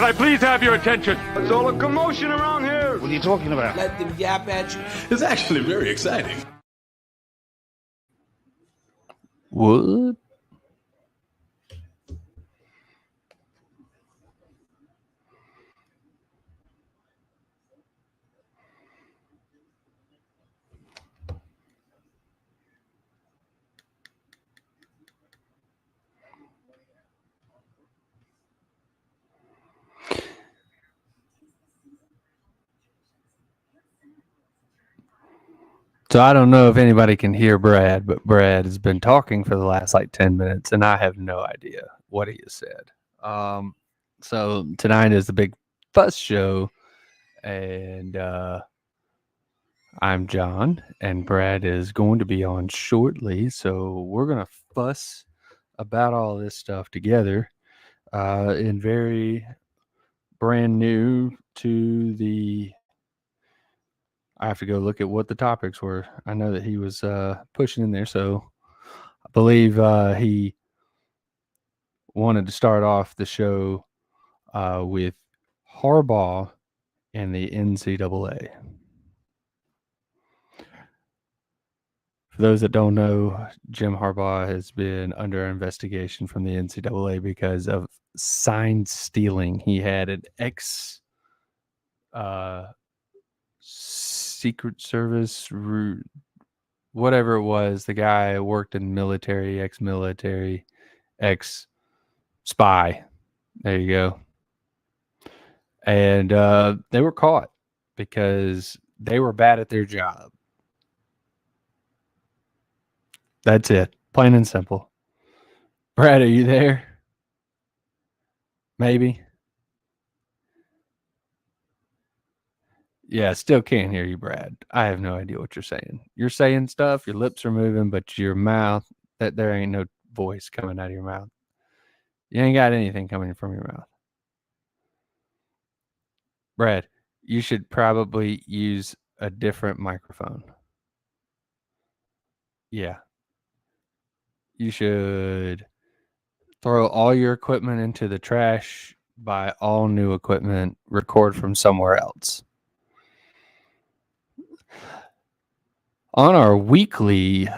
I please have your attention? There's all a commotion around here. What are you talking about? Let them yap at you. It's actually very exciting. What? So I don't know if anybody can hear Brad, but Brad has been talking for the last 10 minutes, and I have no idea what he has said. So tonight is the Big Fuss Show, and I'm John, and Brad is going to be on shortly. So we're going to fuss about all this stuff together in very brand new to the... I have to go look at what the topics were. I know that he was pushing in there, so I believe he wanted to start off the show with Harbaugh and the NCAA. For those that don't know, Jim Harbaugh has been under investigation from the NCAA because of sign stealing. He had an Secret Service, whatever it was. The guy worked in military, ex-military, ex-spy. There you go. And they were caught because they were bad at their job. That's it. Plain and simple. Brad, are you there? Maybe. Yeah, still can't hear you, Brad. I have no idea what you're saying. You're saying stuff, your lips are moving, but your mouth, that there ain't no voice coming out of your mouth. You ain't got anything coming from your mouth. Brad, you should probably use a different microphone. Yeah. You should throw all your equipment into the trash, buy all new equipment, record from somewhere else. On our weekly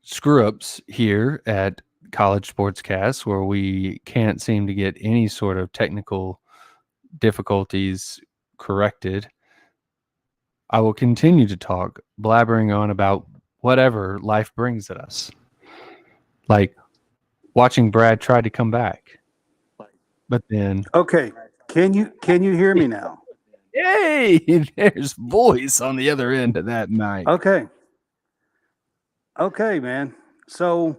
screw-ups here at College SportsCast, where we can't seem to get any sort of technical difficulties corrected, I will continue to talk, blabbering on about whatever life brings at us. Like watching Brad try to come back. But then... Okay, can you hear me now? Hey, there's voice on the other end of that mic. Okay, man. So,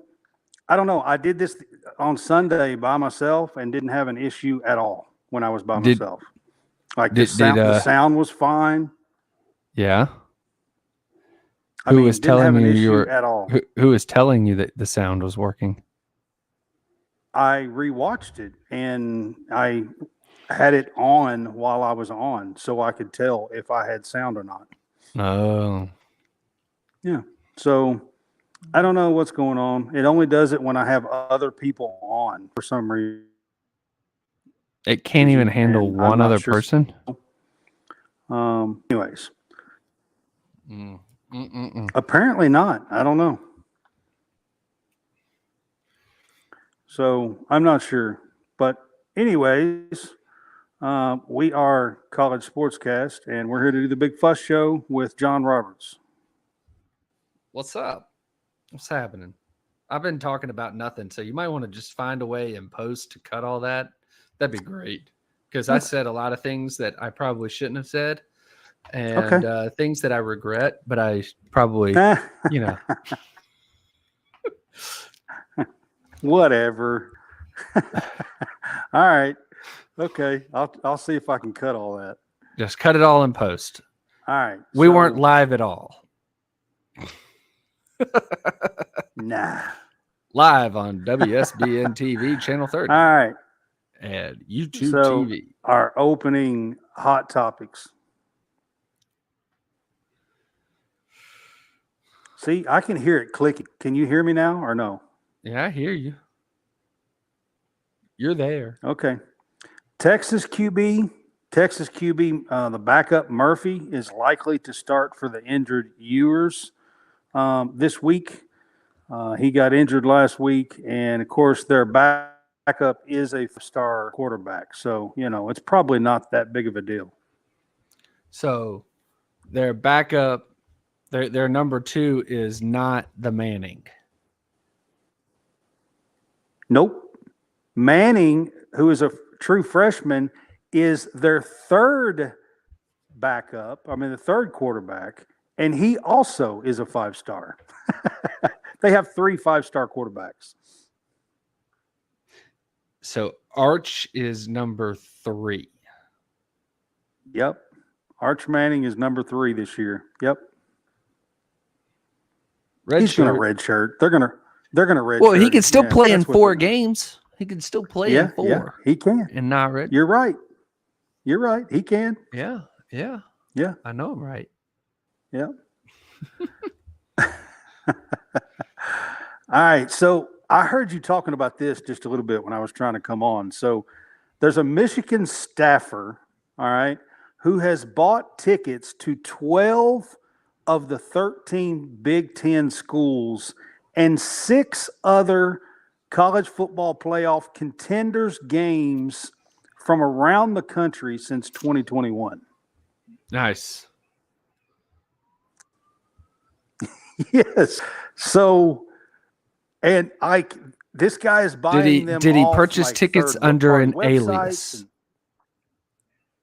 I don't know. I did this on Sunday by myself and didn't have an issue at all when I was by myself. Like the sound was fine. Yeah. Who was telling you at all? Who was telling you that the sound was working? I rewatched it and I had it on while I was on, so I could tell if I had sound or not. Oh. Yeah. So I don't know what's going on. It only does it when I have other people on for some reason. It can't even handle one other person? Anyways. Apparently not. I don't know. So I'm not sure. But anyways, we are College SportsCast, and we're here to do the Big Fuss Show with John Roberts. What's up? What's happening? I've been talking about nothing, so you might want to just find a way in post to cut all that. That'd be great, because I said a lot of things that I probably shouldn't have said, and things that I regret, but I probably, Whatever. All right. Okay. I'll see if I can cut all that. Just cut it all in post. All right. We weren't live at all. Nah. Live on WSBN TV channel 30. All right. And YouTube TV. Our opening hot topics. See, I can hear it clicking. Can you hear me now or no? Yeah, I hear you. You're there. Okay. Texas QB, the backup Murphy is likely to start for the injured Ewers this week. He got injured last week, and of course, their backup is a star quarterback. So, it's probably not that big of a deal. So their backup, their number 2 is not the Manning. Nope. Manning, who is a true freshman, is their third the third quarterback, and he also is a 5-star. They have 3 5-star quarterbacks. So Arch is number 3. Yep. Arch Manning is number 3 this year. Yep. He's going to redshirt. They're going to redshirt. Well, he can still Yeah, play in that's what 4 they're doing. games. He can still play in 4. Yeah, he can. And not red. You're right. He can. Yeah. Yeah. I know I'm right. Yeah. All right. So I heard you talking about this just a little bit when I was trying to come on. So there's a Michigan staffer, all right, who has bought tickets to 12 of the 13 Big Ten schools and 6 other college football playoff contenders games from around the country since 2021. Nice. Yes. So, and this guy is buying them. Did he off, purchase like, tickets third-party under an websites alias?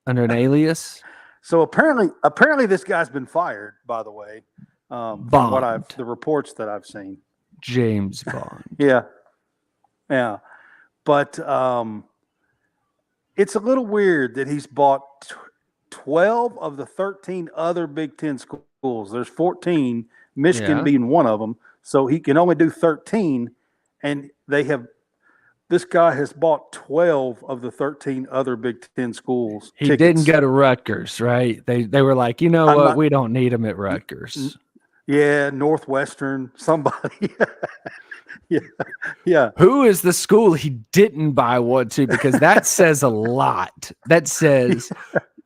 Under an alias? So apparently this guy's been fired, by the way, from the reports that I've seen. James Bond. Yeah. But it's a little weird that he's bought 12 of the 13 other Big Ten schools. There's 14, Michigan being one of them. So he can only do 13, and this guy has bought 12 of the 13 other Big Ten schools. He didn't go to Rutgers, right? They were like, you know what? We don't need him at Rutgers. Yeah, Northwestern, somebody. Yeah. Who is the school he didn't buy one to? Because that says a lot. That says,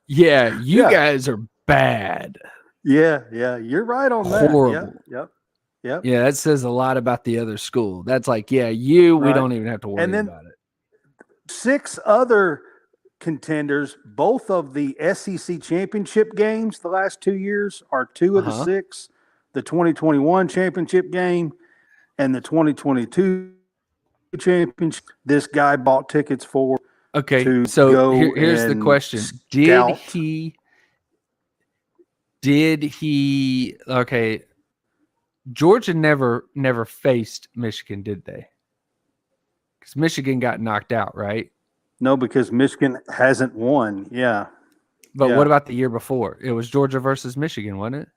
you guys are bad. Yeah. You're right on that. Horrible. Yep. Yeah, that says a lot about the other school. That's like, we don't even have to worry about it. 6 other contenders, both of the SEC championship games the last 2 years are 2 of the 6. The 2021 championship game and the 2022 championship. This guy bought tickets for. Okay, so here's the question: Did he? Okay, Georgia never faced Michigan, did they? Because Michigan got knocked out, right? No, because Michigan hasn't won. Yeah. But what about the year before? It was Georgia versus Michigan, wasn't it?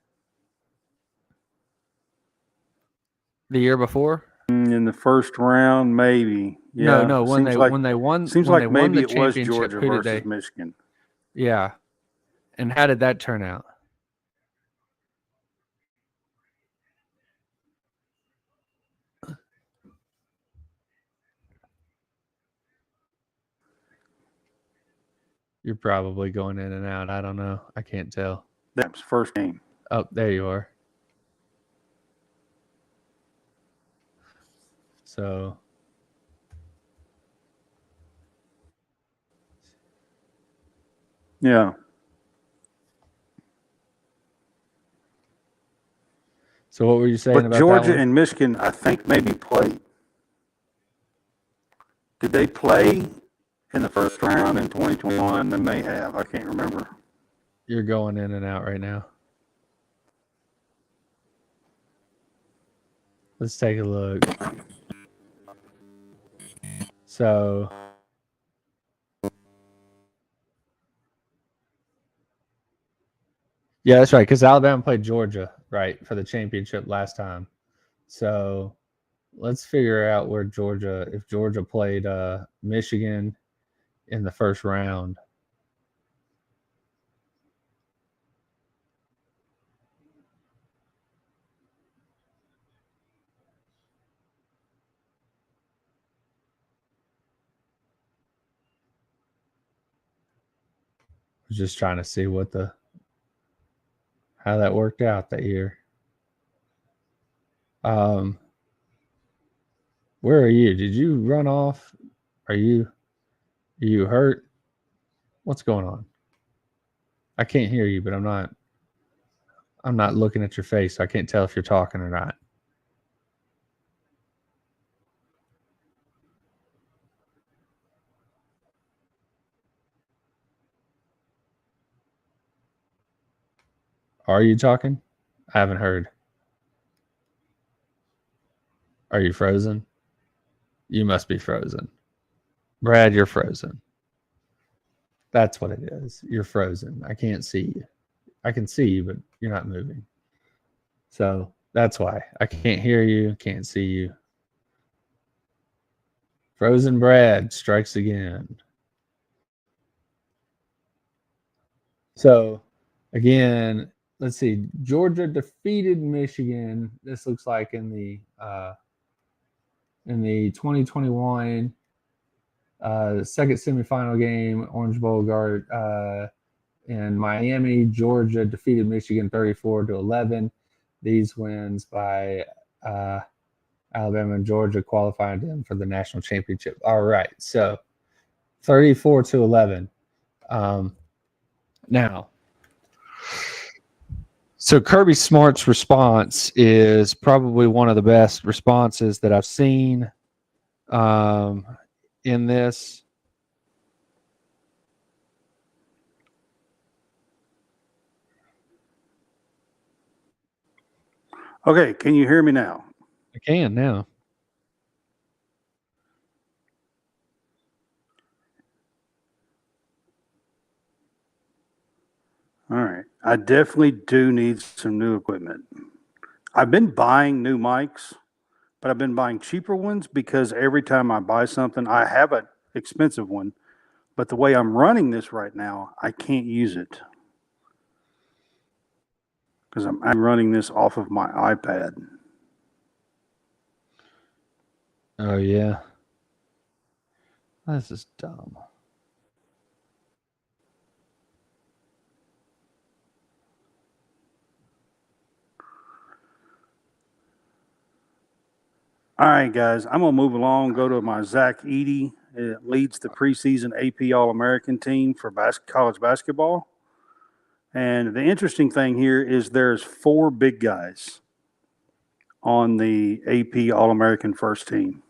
The year before? In the first round, maybe. Yeah. No. When they won, seems when like they maybe won the it was championship, Georgia who did versus they? Michigan. Yeah. And how did that turn out? You're probably going in and out. I don't know. I can't tell. That was first game. Oh, there you are. So yeah. So what were you saying about Georgia that one? and Michigan, I think, maybe played. Did they play in the first round in 2021? They may have. I can't remember. You're going in and out right now. Let's take a look. So yeah, that's right. Because Alabama played Georgia, right, for the championship last time. So let's figure out if Georgia played Michigan in the first round. was just trying to see how that worked out that year. Where are you? Did you run off? Are you hurt? What's going on? I can't hear you, but I'm not looking at your face, so I can't tell if you're talking or not. Are you talking? I haven't heard. Are you frozen? You must be frozen. Brad, you're frozen. That's what it is. You're frozen. I can't see you. I can see you, but you're not moving. So that's why. I can't hear you, can't see you. Frozen Brad strikes again. So, again, let's see. Georgia defeated Michigan. This looks like in the 2021 second semifinal game, Orange Bowl guard in Miami. Georgia defeated Michigan 34-11. These wins by Alabama and Georgia qualifying them for the national championship. All right, so 34-11. Now, so Kirby Smart's response is probably one of the best responses that I've seen in this. Okay, can you hear me now? I can now. All right. I definitely do need some new equipment. I've been buying new mics, but I've been buying cheaper ones because every time I buy something, I have an expensive one. But the way I'm running this right now, I can't use it because I'm running this off of my iPad. Oh, yeah. This is dumb. All right, guys, I'm going to move along, go to my Zach Edey. It leads the preseason AP All-American team for college basketball. And the interesting thing here is there's 4 big guys on the AP All-American first team.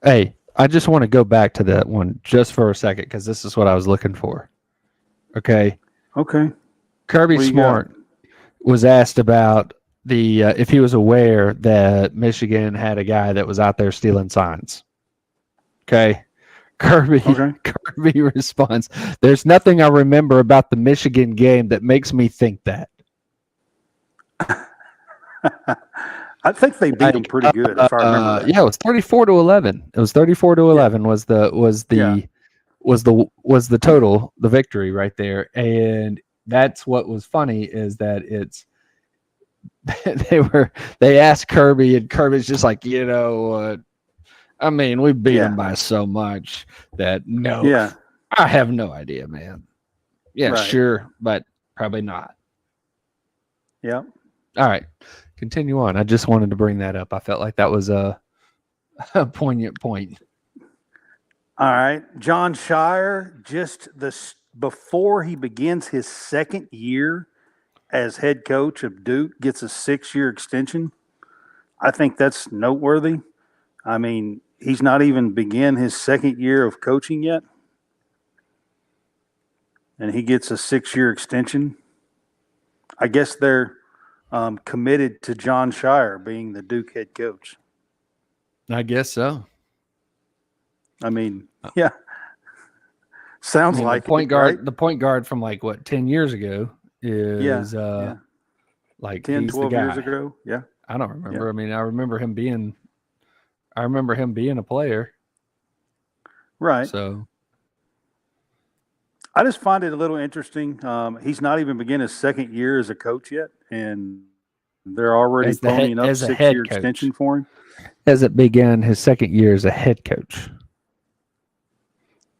Hey, I just want to go back to that one just for a second because this is what I was looking for. Okay. Okay. Kirby Smart was asked about if he was aware that Michigan had a guy that was out there stealing signs. Okay. Kirby responds, "There's nothing I remember about the Michigan game that makes me think that." I think they beat them pretty good, if I remember right. Yeah, it was 34-11. It was 34-11 was the total, the victory right there. And that's what was funny is that they asked Kirby, and Kirby's just like, I mean, we beat them by so much that I have no idea, man. Yeah, right. Sure, but probably not. Yeah. All right, continue on. I just wanted to bring that up. I felt like that was a poignant point. All right, John Shire, before he begins his second year as head coach of Duke, gets a 6-year extension. I think that's noteworthy. I mean, he's not even begun his second year of coaching yet, and he gets a 6-year extension. I guess they're committed to John Shire being the Duke head coach. I guess so. I mean, yeah. Sounds like the point it, guard. Right? The point guard from 10 years ago is 10, 12 the guy. years ago. Yeah. I don't remember. Yeah. I mean, I remember him being a player. Right. So I just find it a little interesting. He's not even begun his second year as a coach yet, and they're already ponying up 6-year extension for him. Hasn't begun his second year as a head coach.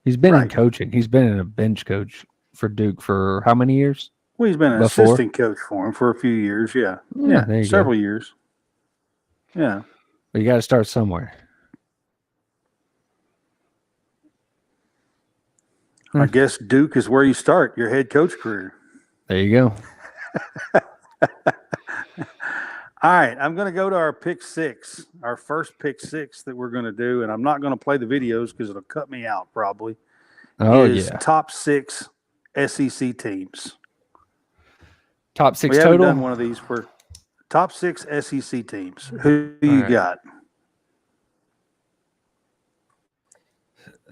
He's been in coaching. He's been in a bench coach for Duke for how many years? Well, he's been an Before? assistant coach for him for a few years. Yeah. Yeah. There you Several go. years. Yeah. But you got to start somewhere. I guess Duke is where you start your head coach career. There you go. All right, I'm going to go to our pick six, our first pick six that we're going to do, and I'm not going to play the videos because it'll cut me out probably. Oh, is yeah. top 6 SEC teams. Top 6 we haven't total? done one of these for top 6 SEC teams. Who do you got?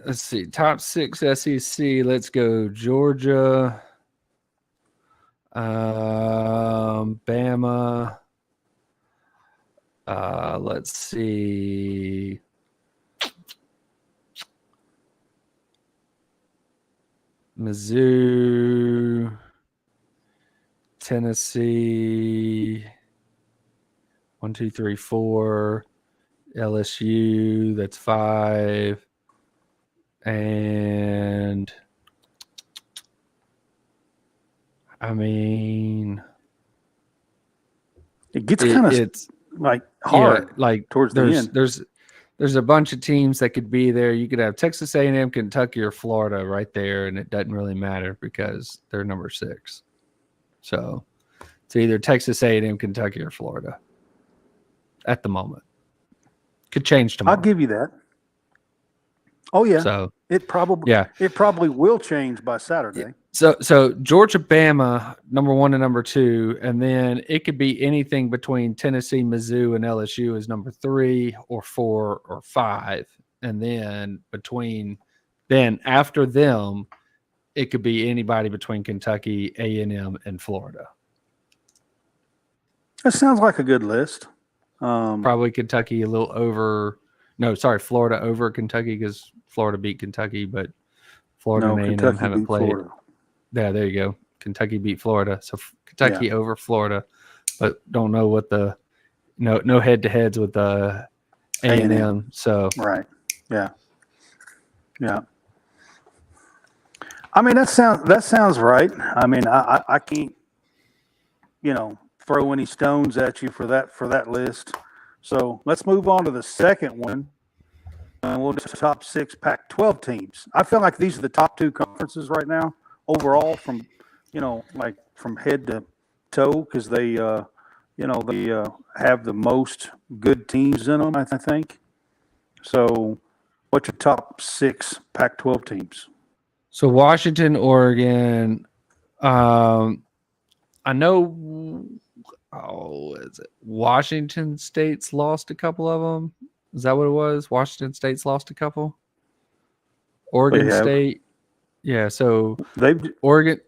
Let's see. Top 6 SEC. Let's go Georgia, Bama. Let's see. Mizzou, Tennessee, 1, 2, 3, 4. LSU, that's 5. And I mean, it gets kind of it's like hard, like towards the end. There's a bunch of teams that could be there. You could have Texas A&M, Kentucky, or Florida right there, and it doesn't really matter because they're number 6. So it's either Texas A&M, Kentucky, or Florida at the moment. Could change tomorrow. I'll give you that. Oh yeah. So it probably will change by Saturday. So Georgia, Bama, number 1 and number 2, and then it could be anything between Tennessee, Mizzou, and LSU as number 3 or 4 or 5, and then after them, it could be anybody between Kentucky, A&M, and Florida. That sounds like a good list. Probably Kentucky a little over. No, sorry, Florida over Kentucky because Florida beat Kentucky, but Florida and A&M Kentucky haven't beat played. Florida. Yeah, there you go. Kentucky beat Florida, so Kentucky over Florida, but don't know what the no head to heads with the A&M. So right, yeah. I mean that sounds right. I mean I can't throw any stones at you for that list. So let's move on to the second one. And we'll do top 6 Pac-12 teams. I feel like these are the top 2 conferences right now overall from from head to toe because they have the most good teams in them, I think. So what's your top 6 Pac-12 teams? So Washington, Oregon, I know. Is it Washington State's lost a couple of them? Is that what it was? Washington State's lost a couple. Oregon State, yeah. So Oregon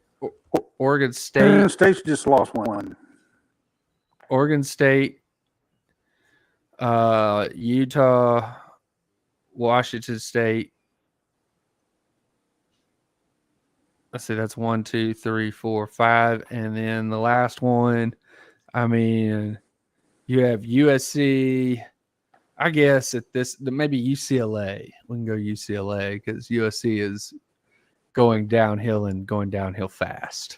State. State's just lost one. Oregon State, Utah, Washington State. Let's see, that's 1, 2, 3, 4, 5, and then the last one. I mean, you have USC. I guess maybe UCLA. We can go UCLA because USC is going downhill and going downhill fast.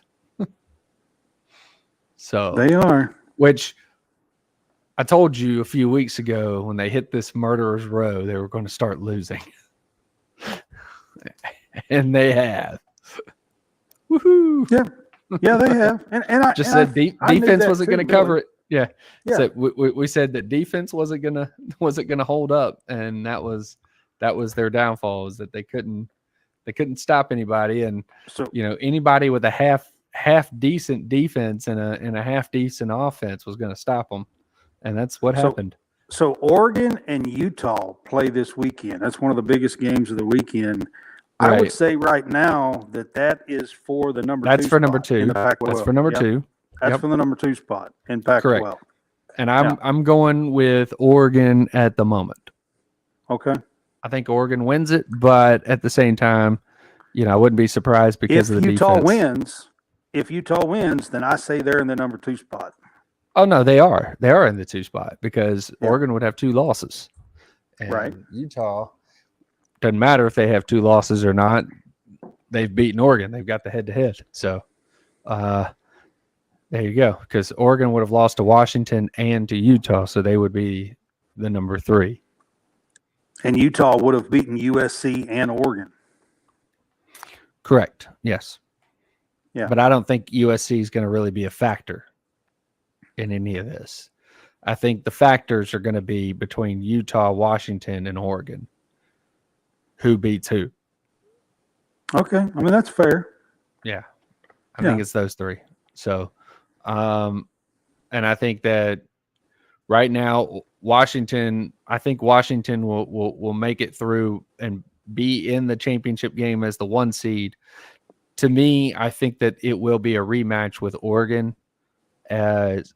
So they are. Which I told you a few weeks ago when they hit this murderer's row, they were going to start losing, and they have. Woohoo! Yeah, they have. And I just said defense wasn't going to cover it. Yeah. So we said that defense wasn't gonna hold up, and that was their downfall, is that they couldn't stop anybody, and so anybody with a half decent defense and a half decent offense was going to stop them, and that's what happened. So Oregon and Utah play this weekend. That's one of the biggest games of the weekend. Right. I would say right now that is for the number 2. That's for number 2. That's for number 2. That's for the number 2 spot in Pac-12. Correct. And I'm going with Oregon at the moment. Okay. I think Oregon wins it, but at the same time, I wouldn't be surprised because of the defense. If Utah wins, then I say they're in the number 2 spot. Oh no, they are. They are in the 2 spot because Oregon would have 2 losses. And right. Utah doesn't matter if they have 2 losses or not. they've beaten Oregon. They've got the head-to-head. So there you go. Because Oregon would have lost to Washington and to Utah, so they would be the number 3. And Utah would have beaten USC and Oregon. Correct. Yes. Yeah. But I don't think USC is going to really be a factor in any of this. I think the factors are going to be between Utah, Washington, and Oregon. Who beats who? Okay. I mean, that's fair. Yeah. I think it's those 3. So, and I think that right now, Washington will make it through and be in the championship game as the 1 seed. To me, I think that it will be a rematch with Oregon. As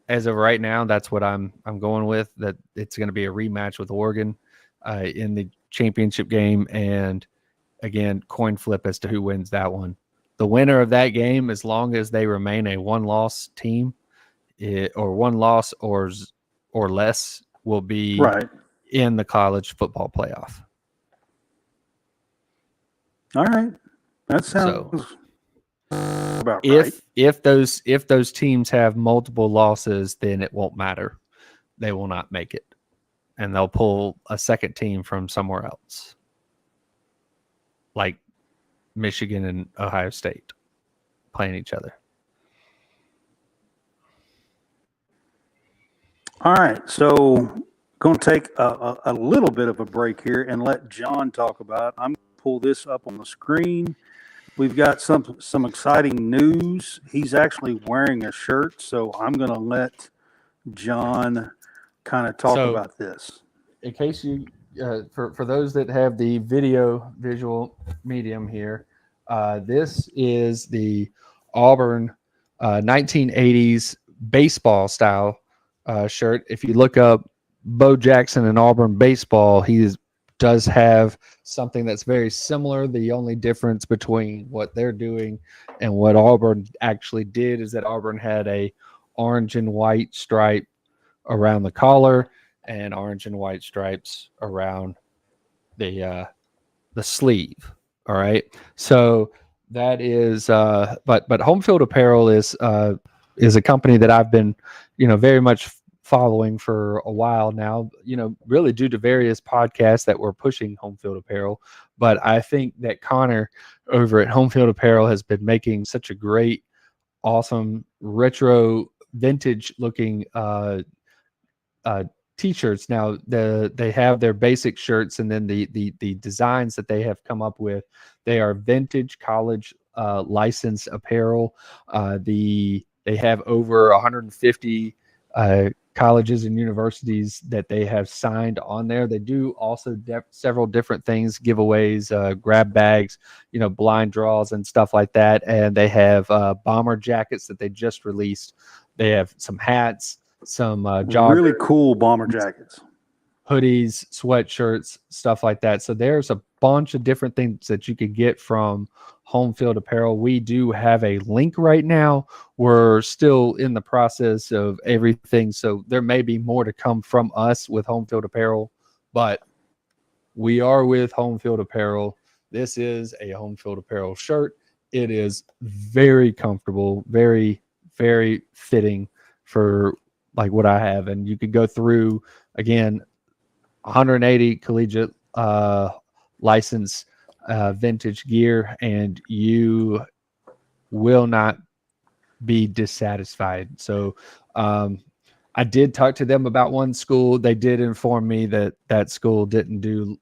of right now, that's what I'm going with, that it's going to be a rematch with Oregon in the championship game. And again, coin flip as to who wins that one. The winner of that game, as long as they remain a 1-loss team, or 1 loss or less, will be in the college football playoff. All right. That sounds about right. If those teams have multiple losses, then it won't matter. They will not make it. And they'll pull a second team from somewhere else. Like Michigan and Ohio State playing each other. All right. So going to take a little bit of a break here and let John talk about. I'm going to pull this up on the screen. We've got some exciting news. He's actually wearing a shirt, so I'm going to let John kind of talk about this. In case you, for those that have the visual medium here, this is the Auburn 1980s baseball style shirt. If you look up Bo Jackson and Auburn baseball, does have something that's very similar. The only difference between what they're doing and what Auburn actually did is that Auburn had a orange and white stripe around the collar and orange and white stripes around the sleeve. All right. So that is but Home Field Apparel is a company that I've been, very much following for a while now, really due to various podcasts that were pushing Home Field Apparel. But I think that Connor over at Home Field Apparel has been making such a great, awesome, retro, vintage looking t-shirts. Now they have their basic shirts, and then the designs that they have come up with, they are vintage college licensed apparel. They have over 150 colleges and universities that they have signed on there. They do also several different things, giveaways, grab bags, blind draws and stuff like that. And they have bomber jackets that they just released. They have some hats, some joggers, really cool bomber jackets, hoodies, sweatshirts, stuff like that. So there's a bunch of different things that you can get from Home Field Apparel. We do have a link right now. We're still in the process of everything, so there may be more to come from us with Home Field Apparel, but we are with Home Field Apparel. This is a Home Field Apparel shirt. It is very comfortable, very, very fitting for like what I have. And you could go through, again, 180 collegiate license vintage gear, and you will not be dissatisfied. So I did talk to them about one school. They did inform me that school didn't do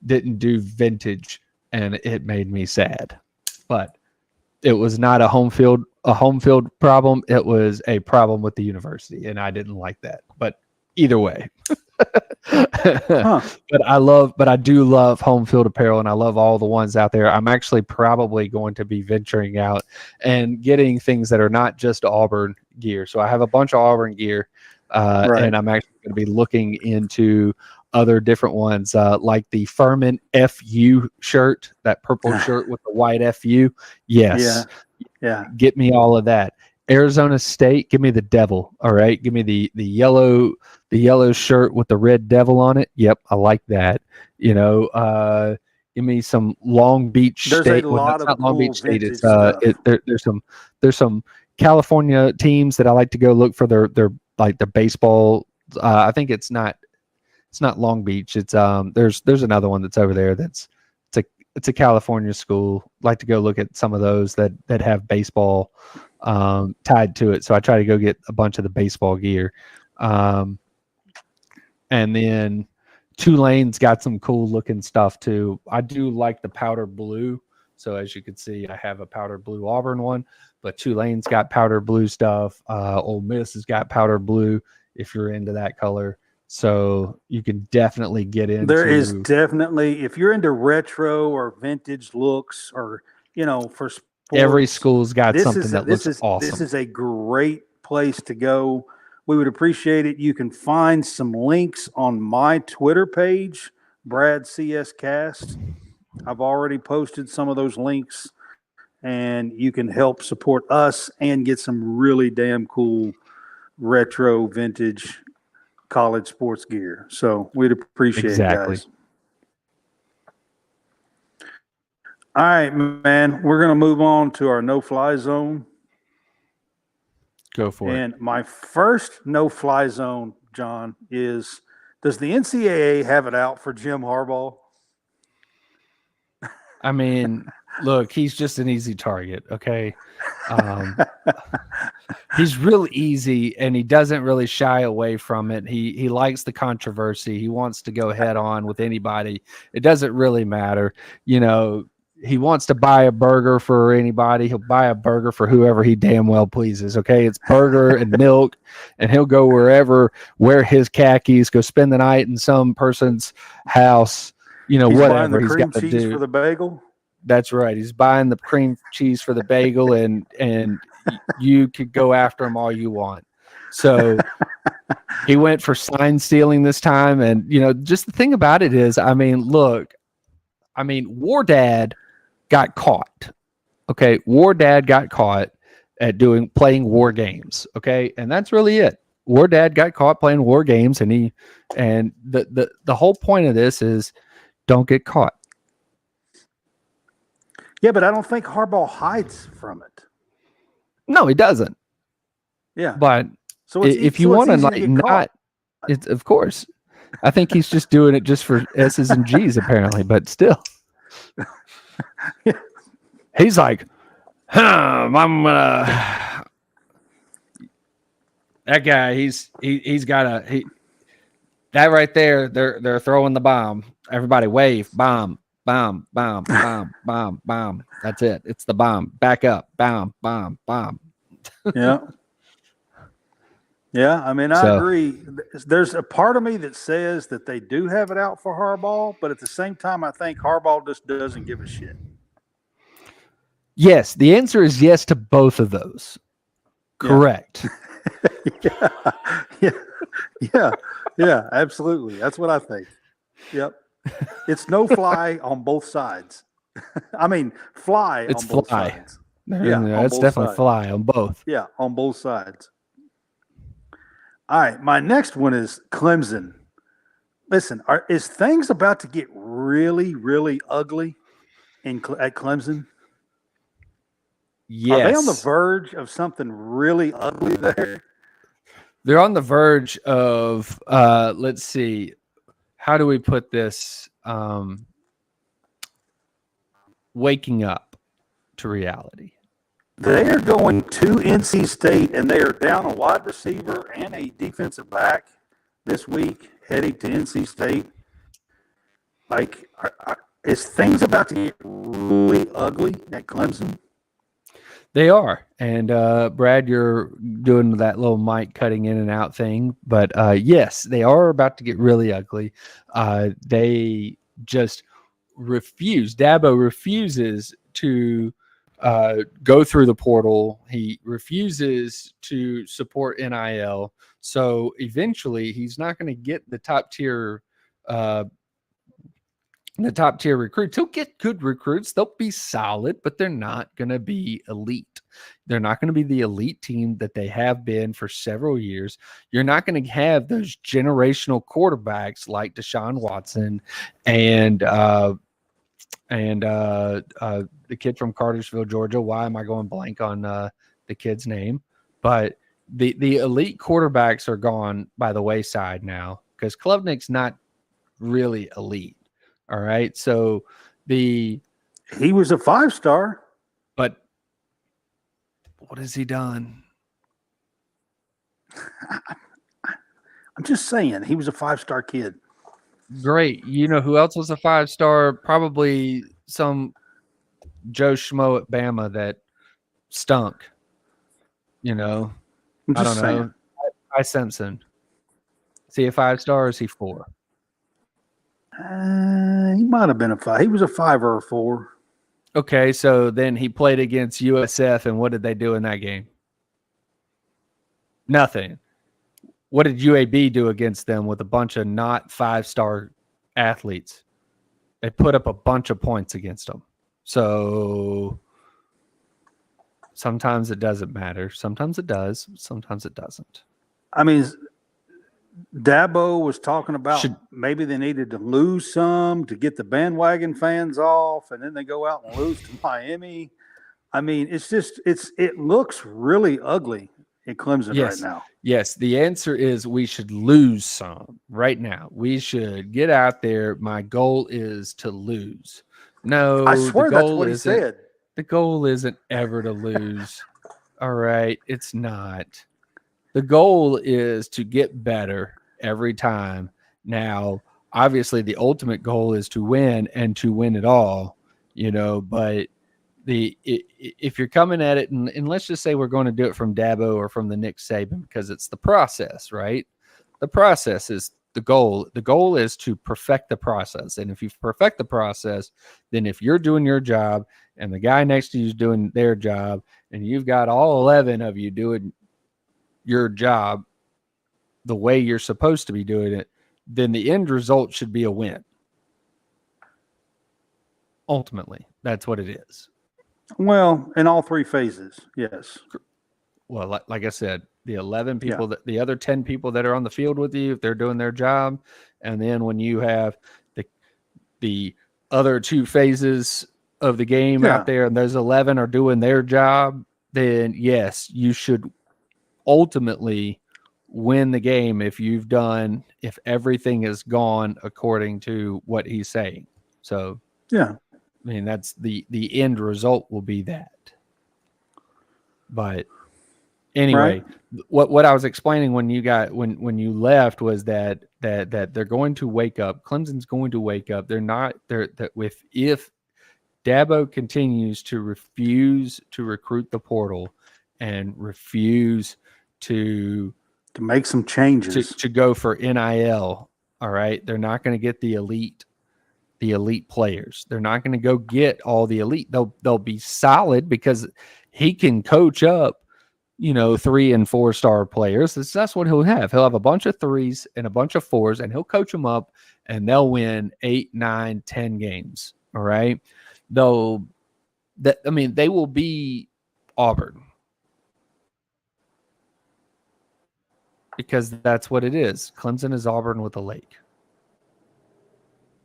vintage, and it made me sad. But it was not a home field problem. It was a problem with the university, and I didn't like that. But either way. But I do love Home Field Apparel, and I love all the ones out there. I'm actually probably going to be venturing out and getting things that are not just Auburn gear. So I have a bunch of Auburn gear, and I'm actually going to be looking into other different ones, like the Furman FU shirt, that purple shirt with the white FU. Yes. Yeah. Get me all of that. Arizona State, give me the devil. All right. Give me the yellow shirt with the red devil on it. Yep. I like that. Give me some Long Beach There's State. a Well, lot that's of not Long cool Beach State. vintage It's stuff. there's some California teams that I like to go look for their like the baseball. I think it's not Long Beach. It's there's another one that's over there it's a California school. Like to go look at some of those that have baseball tied to it. So I try to go get a bunch of the baseball gear. And then Tulane's got some cool looking stuff too. I do like the powder blue. So as you can see, I have a powder blue Auburn one, but Tulane's got powder blue stuff. Ole Miss has got powder blue if you're into that color. So you can definitely get into. There is definitely, if you're into retro or vintage looks, or for sports, every school's got something that looks awesome. This is a great place to go. We would appreciate it. You can find some links on my Twitter page, Brad CS Cast. I've already posted some of those links, and you can help support us and get some really damn cool retro vintage college sports gear. So we'd appreciate it, guys. All right, man. We're going to move on to our no-fly zone. Go for it. And my first no-fly zone, John, is, does the NCAA have it out for Jim Harbaugh? I mean, look, he's just an easy target, okay? He's real easy, and he doesn't really shy away from it. He likes the controversy. He wants to go head on with anybody. It doesn't really matter. He wants to buy a burger for anybody. He'll buy a burger for whoever he damn well pleases, okay? It's burger and milk, and he'll go wear his khakis, go spend the night in some person's house, whatever he's got to do. He's buying the cream cheese for the bagel? That's right. He's buying the cream cheese for the bagel, and you could go after him all you want. So he went for sign stealing this time. And, just the thing about it is, War Dad got caught. Okay. War Dad got caught at playing war games. Okay. And that's really it. War Dad got caught playing war games, and the whole point of this is don't get caught. Yeah, but I don't think Harbaugh hides from it. No, he doesn't. Yeah. But if you want to not, it's of course. I think he's just doing it just for S's and G's apparently, but still. He's like, I'm gonna. That guy, he's got that right there. They're throwing the bomb. Everybody wave, bomb, bomb, bomb, bomb, bomb, bomb. That's it. It's the bomb. Back up, bomb, bomb, bomb. Yeah. Yeah, I agree. There's a part of me that says that they do have it out for Harbaugh, but at the same time, I think Harbaugh just doesn't give a shit. Yes, the answer is yes to both of those. Correct. Yeah, absolutely. That's what I think. Yep. It's no fly on both sides. Fly it's on both fly. sides. Yeah, it's definitely sides. Fly on both. Yeah, on both sides. All right, my next one is Clemson. Listen, is things about to get really, really ugly at Clemson? Yes. Are they on the verge of something really ugly there? They're on the verge of, let's see, how do we put this? Waking up to reality. They are going to NC State, and they are down a wide receiver and a defensive back this week, heading to NC State. Is things about to get really ugly at Clemson? They are. And, Brad, you're doing that little mic cutting in and out thing. But, yes, they are about to get really ugly. They just refuse. Dabo refuses to go through the portal. He refuses to support NIL. So eventually he's not going to get the top tier recruits. He'll get good recruits. They'll be solid, but they're not going to be elite. They're not going to be the elite team that they have been for several years. You're not going to have those generational quarterbacks like Deshaun Watson and and the kid from Cartersville, Georgia. Why am I going blank on the kid's name? But the elite quarterbacks are gone by the wayside now because Klubnik's not really elite. All right, so he was a 5-star. But what has he done? I'm just saying, he was a 5-star kid. Great. You know who else was a 5-star? Probably some Joe Schmo at Bama that stunk. You know, I'm I just don't know. saying. Ty Simpson. Is he a 5-star or is he 4? He might have been a 5. He was a 5 or a 4. Okay, so then he played against USF, and what did they do in that game? Nothing. What did UAB do against them with a bunch of not 5-star athletes? They put up a bunch of points against them. So sometimes it doesn't matter. Sometimes it does. Sometimes it doesn't. I mean, Dabo was talking about maybe they needed to lose some to get the bandwagon fans off, and then they go out and lose to Miami. I mean, it looks really ugly in Clemson right now. Yes, the answer is we should lose some right now. We should get out there. My goal is to lose. No, I swear that's what he said. The goal isn't ever to lose. All right, it's not. The goal is to get better every time. Now, obviously, the ultimate goal is to win and to win it all, but if you're coming at it, and let's just say we're going to do it from Dabo or from the Nick Saban because it's the process, right? The process is the goal. The goal is to perfect the process. And if you perfect the process, then if you're doing your job and the guy next to you is doing their job and you've got all 11 of you doing your job the way you're supposed to be doing it, then the end result should be a win. Ultimately, that's what it is. Well, in all 3 phases, yes. Well, like I said, the 11 people, the other 10 people that are on the field with you, if they're doing their job, and then when you have the other 2 phases of the game out there, and those 11 are doing their job, then yes, you should ultimately win the game if everything is gone according to what he's saying. So yeah. I mean, that's the end result will be that. But anyway, what I was explaining when you left was that they're going to wake up. Clemson's going to wake up. If Dabo continues to refuse to recruit the portal and refuse to make some changes to go for NIL, all right, they're not going to get the elite players. They're not going to go get all the elite. They'll be solid because he can coach up, 3 and 4 star players. That's what he'll have. He'll have a bunch of 3s and a bunch of 4s, and he'll coach them up, and they'll win 8, 9, 10 games. All right. They will be Auburn because that's what it is. Clemson is Auburn with a lake.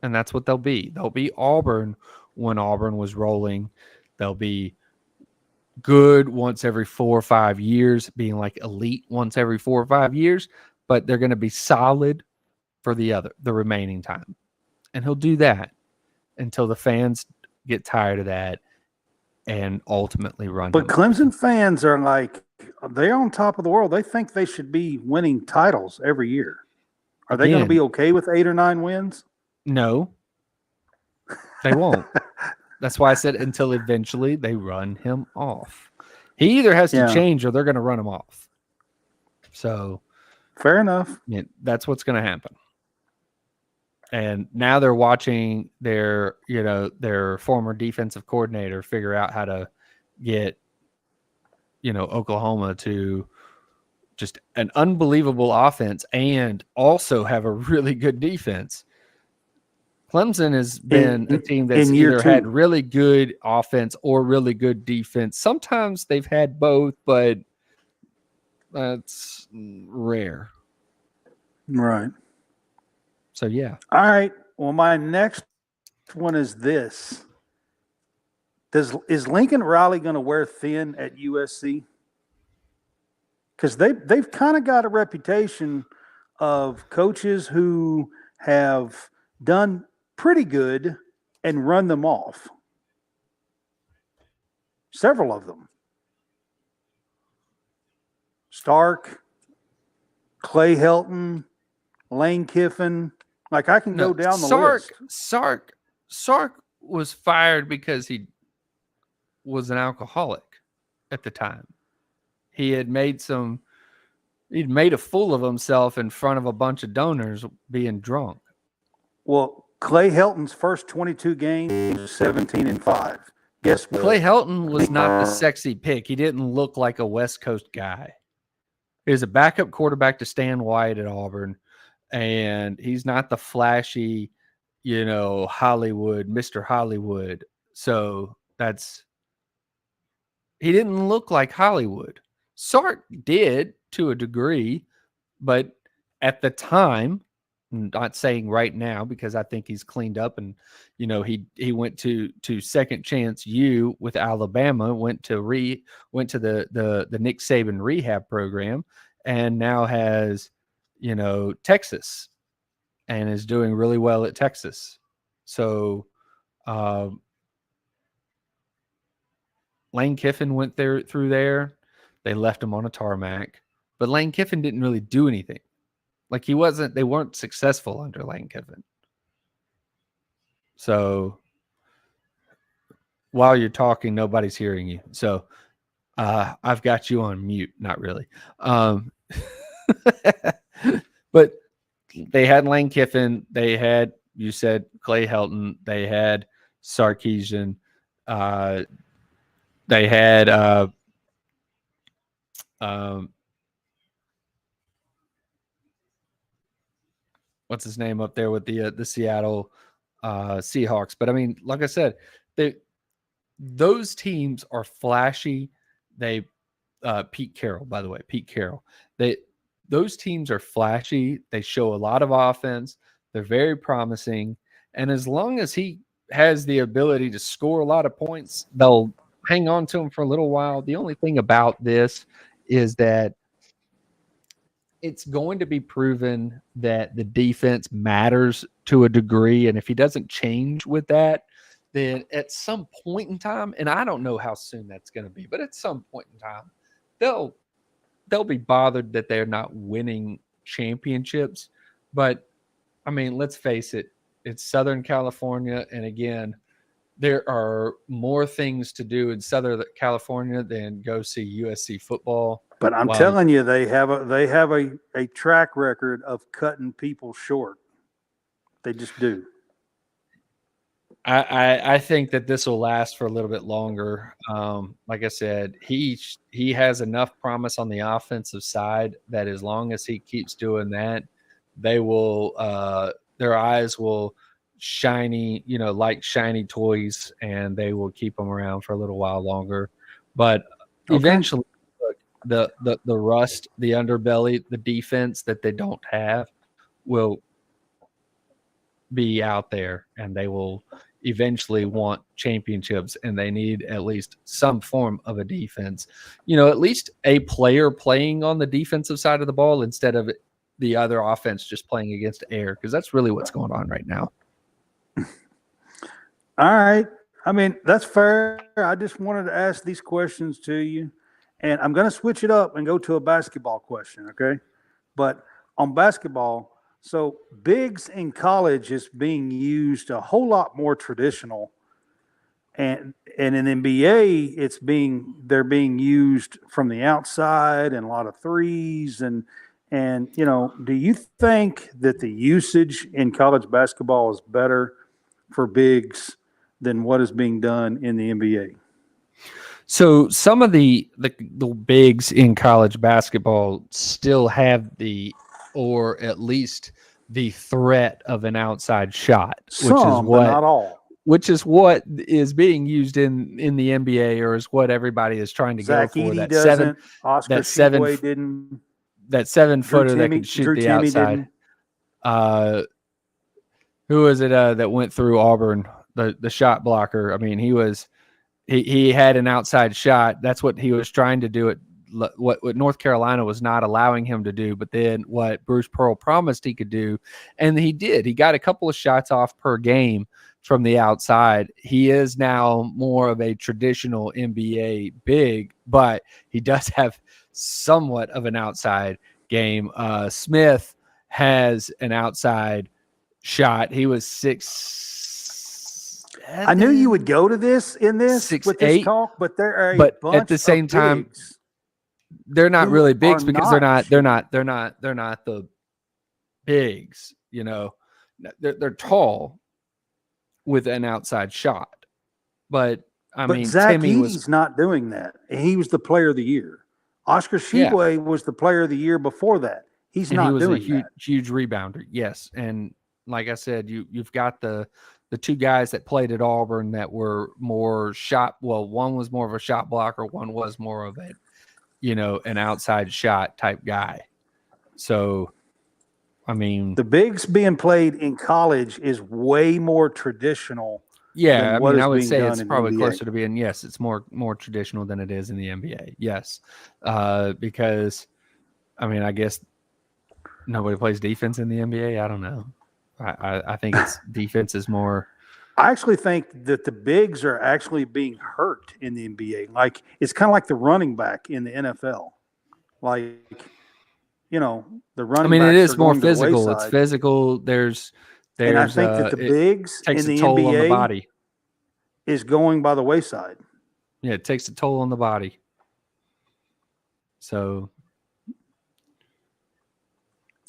And that's what they'll be. They'll be Auburn when Auburn was rolling. They'll be good once every 4 or 5 years, being like elite once every 4 or 5 years, but they're going to be solid for the remaining time. And he'll do that until the fans get tired of that and ultimately run. But Clemson fans are like, they're on top of the world. They think they should be winning titles every year. Are they going to be okay with 8 or 9 wins? No, they won't. That's why I said until eventually they run him off. He either has to change or they're going to run him off. So fair enough. Yeah, that's what's going to happen. And now they're watching their former defensive coordinator figure out how to get, Oklahoma to just an unbelievable offense and also have a really good defense. Clemson has been a team that's either had really good offense or really good defense. Sometimes they've had both, but that's rare. Right. So, yeah. All right. Well, my next one is this. Is Lincoln Riley going to wear thin at USC? Because they've kind of got a reputation of coaches who have done pretty good and run them off. Several of them. Stark, Clay Helton, Lane Kiffin. Like, I can go down the list. Sark was fired because he was an alcoholic at the time. He'd made a fool of himself in front of a bunch of donors being drunk. Well, Clay Helton's first 22 games, he was 17-5. Guess what? Clay Helton was not the sexy pick. He didn't look like a West Coast guy. He was a backup quarterback to Stan White at Auburn, and he's not the flashy, Hollywood, Mr. Hollywood. So he didn't look like Hollywood. Sark did to a degree, but at the time, not saying right now, because I think he's cleaned up and, he went to Second Chance U with Alabama, went to the Nick Saban rehab program, and now has, Texas, and is doing really well at Texas. So, Lane Kiffin went through there. They left him on a tarmac, but Lane Kiffin didn't really do anything. Like, they weren't successful under Lane Kiffin. So while you're talking, nobody's hearing you. So I've got you on mute. Not really. But they had Lane Kiffin. They had, you said, Clay Helton. They had Sarkisian. They had what's his name up there with the Seattle Seahawks. But I mean, like I said, those teams are flashy. Pete Carroll, by the way, those teams are flashy. They show a lot of offense. They're very promising. And as long as he has the ability to score a lot of points, they'll hang on to him for a little while. The only thing about this is that it's going to be proven that the defense matters to a degree. And if he doesn't change with that, then at some point in time, and I don't know how soon that's going to be, but at some point in time, they'll be bothered that they're not winning championships. But I mean, let's face it, it's Southern California. And again, there are more things to do in Southern California than go see USC football. But I'm telling you, they have a track record of cutting people short. They just do. I think that this will last for a little bit longer. Like I said, he has enough promise on the offensive side that as long as he keeps doing that, they will their eyes will shiny, like shiny toys, and they will keep them around for a little while longer. But eventually, the rust, the underbelly, the defense that they don't have will be out there, and they will eventually want championships, and they need at least some form of a defense. At least a player playing on the defensive side of the ball instead of the other offense just playing against air, because that's really what's going on right now. All right. I mean, that's fair. I just wanted to ask these questions to you. And I'm going to switch it up and go to a basketball question, okay? But on basketball, so bigs in college is being used a whole lot more traditional. And in NBA, they're being used from the outside and a lot of threes. And do you think that the usage in college basketball is better for bigs than what is being done in the NBA? So some of the bigs in college basketball still have or at least the threat of an outside shot, But not all. Which is what is being used in the NBA, or is what everybody is trying to Zach go for. Edey That doesn't. Oscar that seven Tshiebwe didn't. That 7-footer that can shoot Drew the Timme outside. Who was it that went through Auburn? The shot blocker. I mean, he had an outside shot. That's what he was trying to do. What North Carolina was not allowing him to do, but then what Bruce Pearl promised he could do, and he did. He got a couple of shots off per game from the outside. He is now more of a traditional NBA big, but he does have somewhat of an outside game. Smith has an outside shot. He was 6'. I knew you would go to this with this 6'8", talk, but there are but bunch at the same of time, bigs they're not who really bigs are because not they're not the bigs. You know, they're tall with an outside shot, but I But mean, Zach Timmy Edey's was not doing that. He was the player of the year. Oscar Tshiebwe was the player of the year before that. He's and not he was doing a huge, that. huge rebounder. Yes, and like I said, you've got the two guys that played at Auburn that were more shot. Well, one was more of a shot blocker. One was more of a, an outside shot type guy. So, I mean, The bigs being played in college is way more traditional. yeah, than I what mean, is I would being say done it's in probably NBA. closer to being, yes, it's more traditional than it is in the NBA. Yes, because I mean, I guess nobody plays defense in the NBA. I don't know. I think it's defense is more. I actually think that the bigs are actually being hurt in the NBA. Like it's kind of like the running back in the NFL. Like, the running I mean, it backs are is more going to the physical. It's wayside. physical. There's And I think that the it bigs takes in a the toll on the NBA body. is going by the wayside. Yeah, it takes a toll on the body. So,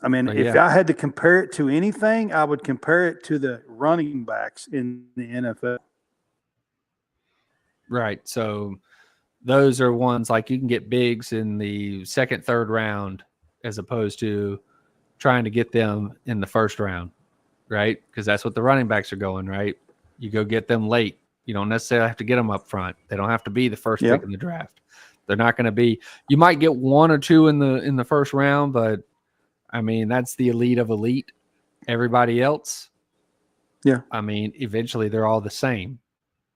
I mean, if I had to compare it to anything, I would compare it to the running backs in the NFL. right. So those are ones like you can get bigs in the second, third round as opposed to trying to get them in the first round, right? Because that's what the running backs are going, right? You go get them late. You don't necessarily have to get them up front. They don't have to be the first pick in the draft. They're not going to be. You might get one or two in the first round, but I mean that's the elite of elite. Everybody else, I mean, eventually they're all the same.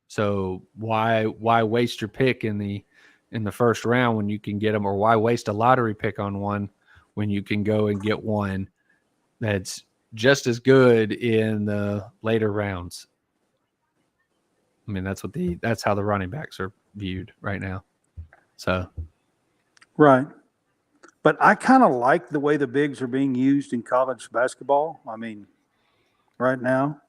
So why waste your pick in the first round when you can get them, or why waste a lottery pick on one when you can go and get one that's just as good in the later rounds? I mean, that's how the running backs are viewed right now. So, right. But I kind of like the way the bigs are being used in college basketball. I mean, right now.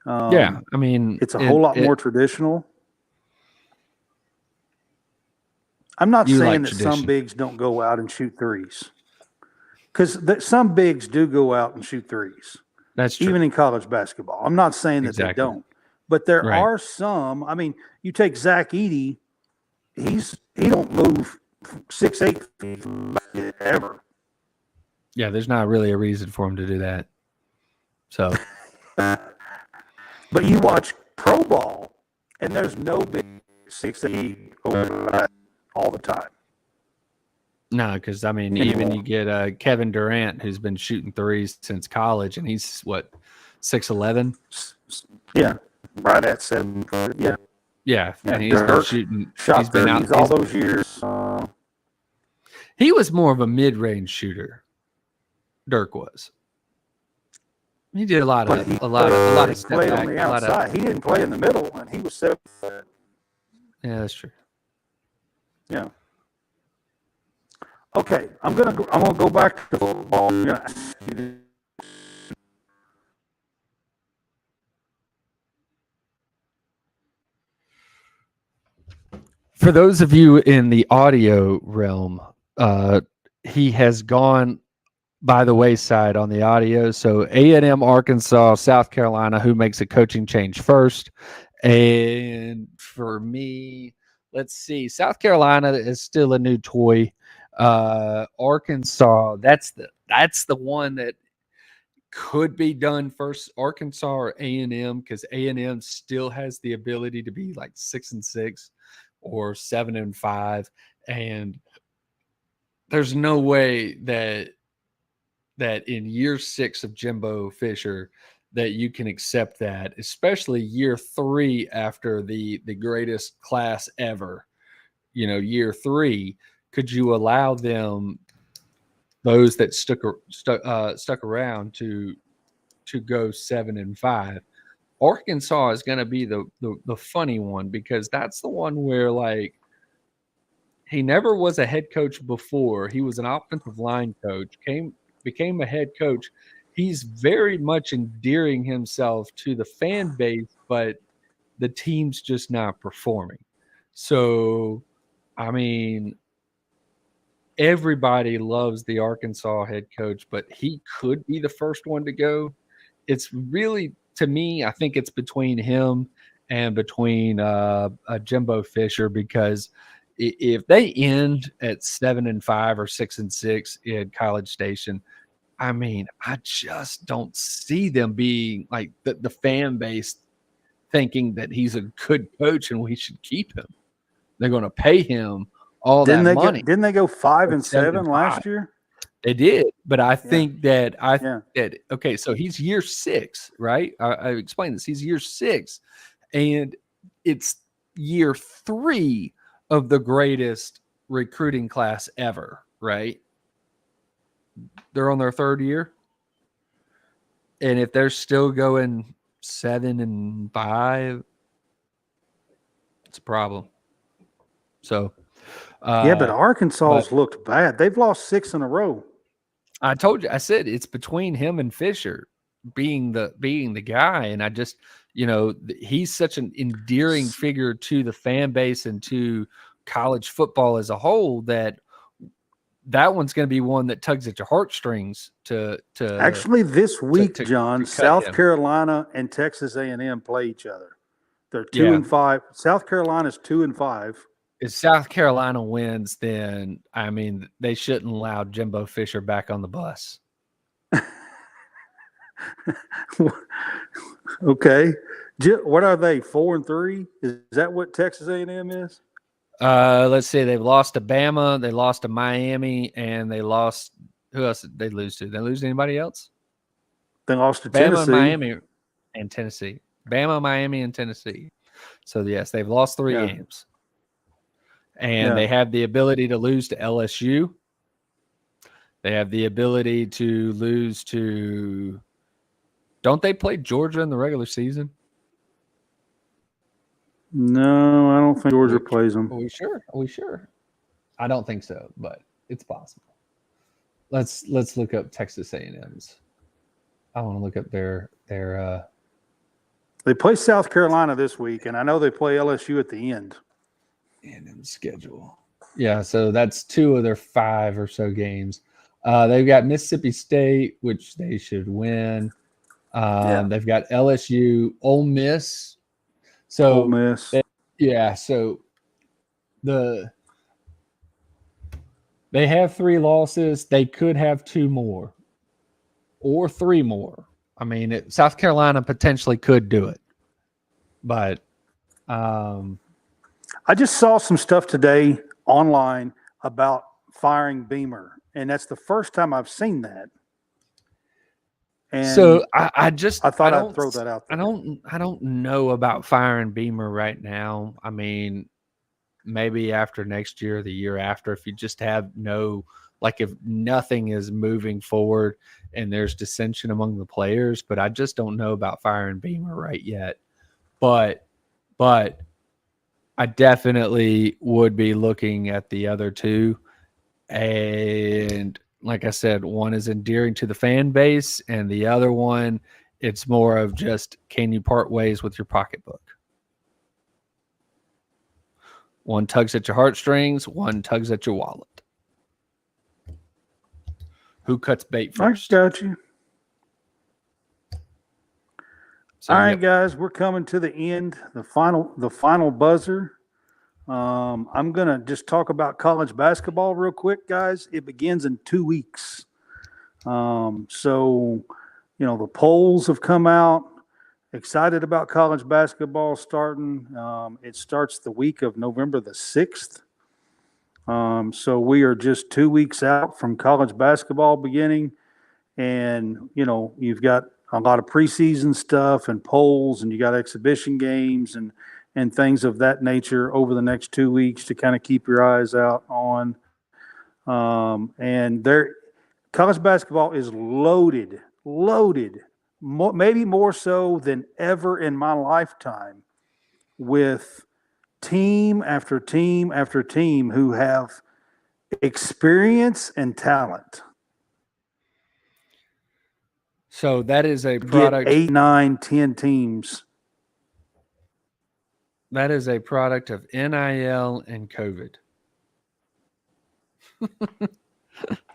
I mean, it's a whole lot more traditional. I'm not saying that some bigs don't go out and shoot threes, because some bigs do go out and shoot threes. That's true. Even in college basketball. I'm not saying that they don't, but there are some. I mean, you take Zach Edey, he don't move 6'8" feet ever. Yeah, there's not really a reason for him to do that. So, but you watch pro ball, and there's no big 6'8" over all the time. No, because I mean, even you get Kevin Durant, who's been shooting threes since college, and he's what, 6'11"? Yeah, right at 7 foot. Yeah. Yeah, and he's been shooting. He's been out all those years. He was more of a mid-range shooter. Dirk was. He did a lot of step played back. On the outside. He didn't play in the middle, and he was 7 foot. Yeah, that's true. Yeah. Okay, I'm gonna go back to football. For those of you in the audio realm, he has gone by the wayside on the audio. So A&M, Arkansas, South Carolina, who makes a coaching change first? And for me, let's see. South Carolina is still a new toy. Arkansas, that's the one that could be done first. Arkansas or A&M, because A&M still has the ability to be like 6-6 or 7-5, and there's no way that in year 6 of Jimbo Fisher that you can accept that, especially year 3 after the greatest class ever. Year 3, could you allow them, those that stuck around, to go 7-5? Arkansas is going to be the funny one, because that's the one where, like, he never was a head coach before. He was an offensive line coach, became a head coach. He's very much endearing himself to the fan base, but the team's just not performing. So, I mean, everybody loves the Arkansas head coach, but he could be the first one to go. It's really, to me, I think it's between him and between Jimbo Fisher, because if they end at 7-5 or 6-6 in College Station, I mean, I just don't see them being like the fan base thinking that he's a good coach and we should keep him. They're going to pay him all that money. Didn't they go 5-7 last year? They did, but I think that okay, so he's year 6, right? I explained this. He's year 6, and it's year 3 of the greatest recruiting class ever, right? They're on their 3rd year, and if they're still going 7-5, it's a problem. So, but Arkansas's looked bad. They've lost 6 in a row. I told you, I said it's between him and Fisher being the guy, and I just, he's such an endearing figure to the fan base and to college football as a whole that one's going to be one that tugs at your heartstrings. To actually this week, John, South Carolina and Texas A&M play each other. They're 2-5. South Carolina's 2-5. If South Carolina wins, then, I mean, they shouldn't allow Jimbo Fisher back on the bus. Okay. What are they, 4-3? Is that what Texas A&M is? Let's see. They've lost to Bama, they lost to Miami, and they lost – who else did they lose to? Did they lose to anybody else? They lost to Bama, Tennessee. Miami, and Tennessee. Bama, Miami, and Tennessee. So, yes, they've lost 3 games. And they have the ability to lose to LSU. They have the ability to lose to – don't they play Georgia in the regular season? No, I don't think Georgia plays them. Are we sure? I don't think so, but it's possible. Let's look up Texas A&M's. I want to look up their They play South Carolina this week, and I know they play LSU at the end. A&M schedule. Yeah, so that's 2 of their 5 or so games. They've got Mississippi State, which they should win. They've got LSU, Ole Miss. So Ole Miss. So they have 3 losses. They could have 2 more or 3 more. I mean, South Carolina potentially could do it, but I just saw some stuff today online about firing Beamer, and that's the first time I've seen that. And so I thought I'd throw that out there. I don't know about firing Beamer right now. I mean, maybe after next year, the year after, if you just have if nothing is moving forward and there's dissension among the players, but I just don't know about firing Beamer right yet. But I definitely would be looking at the other 2. And like I said, one is endearing to the fan base, and the other one, it's more of just, can you part ways with your pocketbook? One tugs at your heartstrings, one tugs at your wallet. Who cuts bait first? I got you. So, all right, guys, we're coming to the end, the final buzzer. I'm going to just talk about college basketball real quick, guys. It begins in 2 weeks. So, the polls have come out. Excited about college basketball starting. It starts the week of November the 6th. So we are just 2 weeks out from college basketball beginning. And, you've got a lot of preseason stuff and polls, and you got exhibition games and things of that nature over the next 2 weeks to kind of keep your eyes out on. And college basketball is loaded, maybe more so than ever in my lifetime, with team after team after team who have experience and talent. So that is a Get product. 8, 9, 10 teams. That is a product of NIL and COVID.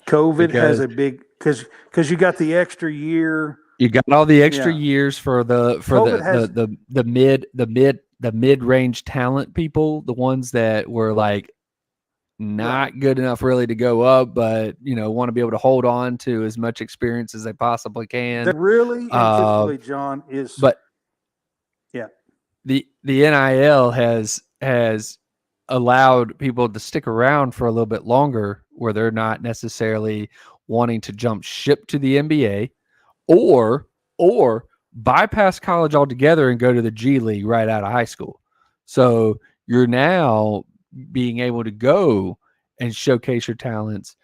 COVID has a big because you got the extra year. You got all the extra years for the mid range talent people, the ones that were like not good enough really to go up, but want to be able to hold on to as much experience as they possibly can. That really and typically, John, is the NIL has allowed people to stick around for a little bit longer, where they're not necessarily wanting to jump ship to the NBA or bypass college altogether and go to the G League right out of high school. So you're now being able to go and showcase your talents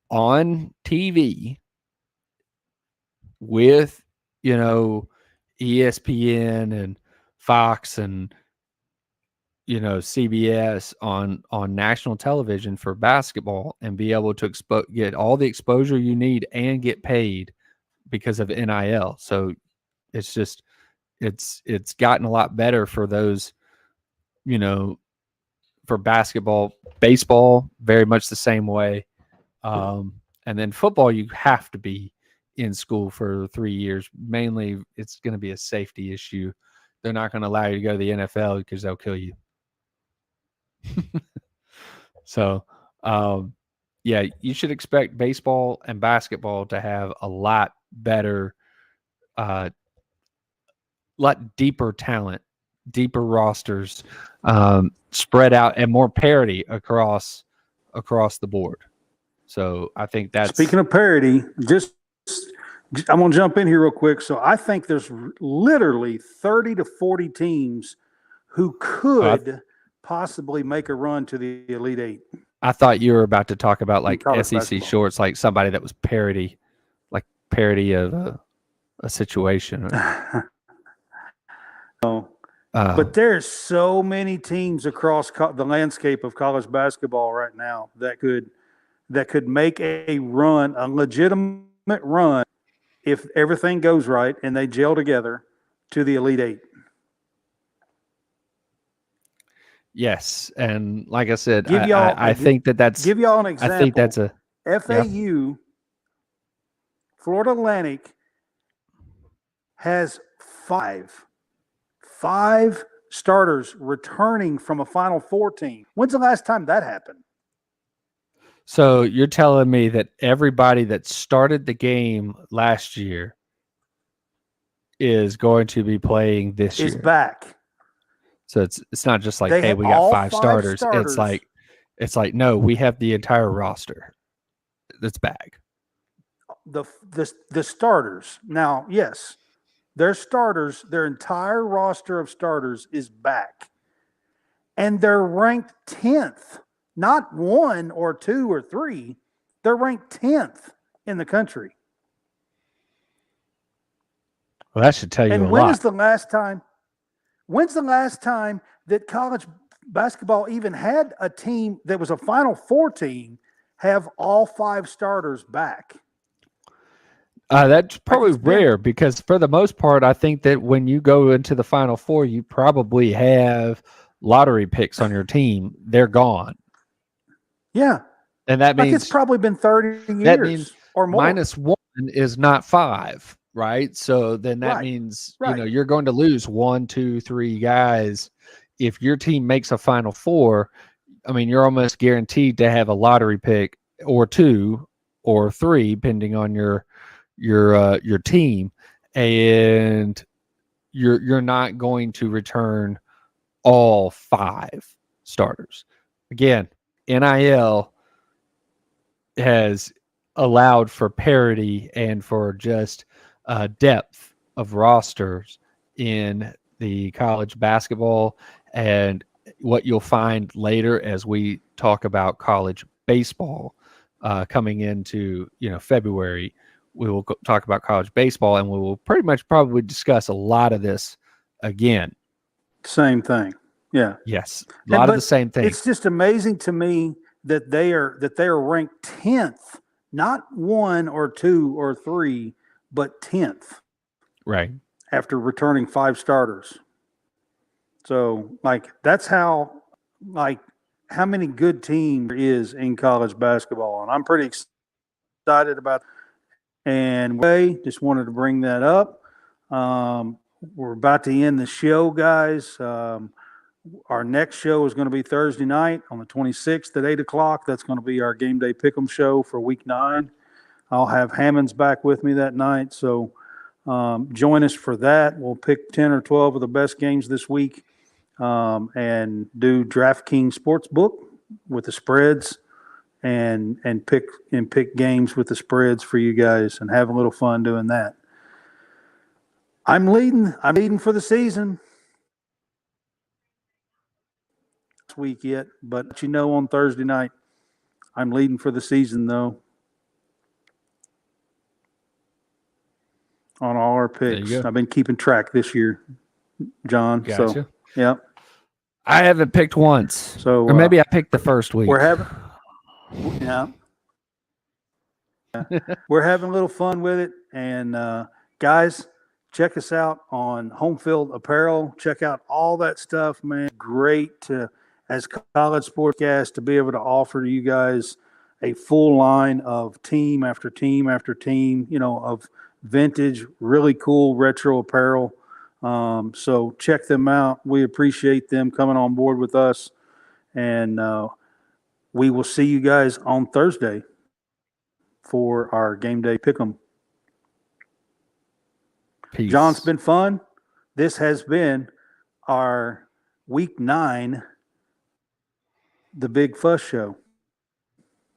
on TV with, ESPN and Fox and CBS on national television for basketball, and be able to get all the exposure you need and get paid because of NIL. So it's just it's gotten a lot better for those, for basketball. Baseball, very much the same way. And then football, you have to be in school for 3 years. Mainly, it's going to be a safety issue. They're not going to allow you to go to the NFL because they'll kill you. So, you should expect baseball and basketball to have a lot better, lot deeper talent, deeper rosters, spread out, and more parity across the board. So I think that's, speaking of parity, I'm going to jump in here real quick. So I think there's literally 30 to 40 teams who could possibly make a run to the Elite Eight. I thought you were about to talk about like SEC basketball. shorts, like somebody that was parody of a situation. But there's so many teams across the landscape of college basketball right now that could make a legitimate run, if everything goes right and they gel together, to the Elite Eight. Yes, and like I said, I think that's. Give y'all an example. I think that's a FAU, Florida Atlantic has five starters returning from a Final Four team. When's the last time that happened? So you're telling me that everybody that started the game last year is going to be playing this year? Is back. So it's not just like, hey, we got five starters. It's like no, we have the entire roster that's back. The starters. Now, yes, their starters, their entire roster of starters is back. And they're ranked 10th. Not 1 or 2 or 3. They're ranked 10th in the country. Well, that should tell you a lot. When's the last time that college basketball even had a team that was a Final Four team have all 5 starters back? That's probably rare, because for the most part, I think that when you go into the Final Four, you probably have lottery picks on your team. They're gone. Yeah. And that means it's probably been 30 years that means or more. -1 is not 5, right? So then that means, you're going to lose 1, 2, 3 guys. If your team makes a Final Four, I mean, you're almost guaranteed to have a lottery pick or 2 or 3, depending on your team, and you're not going to return all 5 starters. Again, NIL has allowed for parity and for just depth of rosters in the college basketball, and what you'll find later as we talk about college baseball coming into February. We will talk about college baseball, and we will pretty much probably discuss a lot of this again. Same thing. Yeah. Yes, a lot of the same thing. It's just amazing to me that they are ranked 10th, not 1 or 2 or 3, but 10th. Right. After returning 5 starters. So, that's how many good teams there is in college basketball. And I'm pretty excited about it. And we just wanted to bring that up. We're about to end the show, guys. Our next show is going to be Thursday night on the 26th at 8 o'clock. That's going to be our Game Day Pick'em show for Week 9. I'll have Hammonds back with me that night. So join us for that. We'll pick 10 or 12 of the best games this week and do DraftKings Sportsbook with the spreads and pick games with the spreads for you guys and have a little fun doing that. I'm leading for the season. This week yet, but on Thursday night, I'm leading for the season though. On all our picks. I've been keeping track this year, John. Gotcha. So, yeah. I haven't picked once. So, or maybe I picked the first week. We're having a little fun with it. And guys, check us out on Home Field Apparel. Check out all that stuff, man. Great to, as College SportsCast, to be able to offer to you guys a full line of team after team after team, of vintage, really cool retro apparel. So check them out. We appreciate them coming on board with us. And we will see you guys on Thursday for our Game Day Pick'em. Peace. John, it's been fun. This has been our Week 9, The Big Fuss Show.